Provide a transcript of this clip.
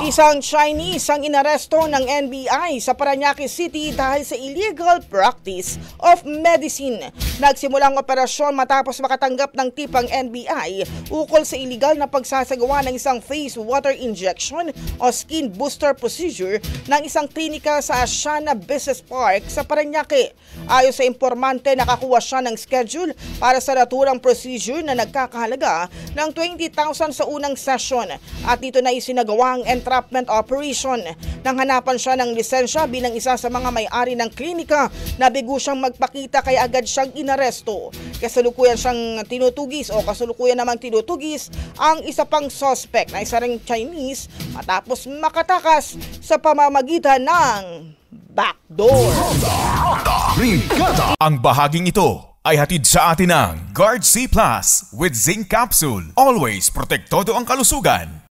Isang Chinese ang inaresto ng NBI sa Parañaque City dahil sa illegal practice of medicine. Nagsimula ang operasyon matapos makatanggap ng tip ang NBI ukol sa illegal na pagsasagawa ng isang face water injection o skin booster procedure ng isang klinika sa Asiana Business Park sa Parañaque. Ayon sa informante, nakakuha siya ng schedule para sa naturang procedure na nagkakahalaga ng 20,000 sa unang session at dito na isinagawa ang entrapment operation. Nang hanapan siya ng lisensya bilang isa sa mga may-ari ng klinika, nabigo siyang magpakita kaya agad siyang inaresto. Kasalukuyan namang tinutugis ang isa pang suspect na isa ring Chinese matapos makatakas sa pamamagitan ng backdoor. Ang bahaging ito ay hatid sa atin ng Guard C Plus with Zinc Capsule. Always protektado ang kalusugan.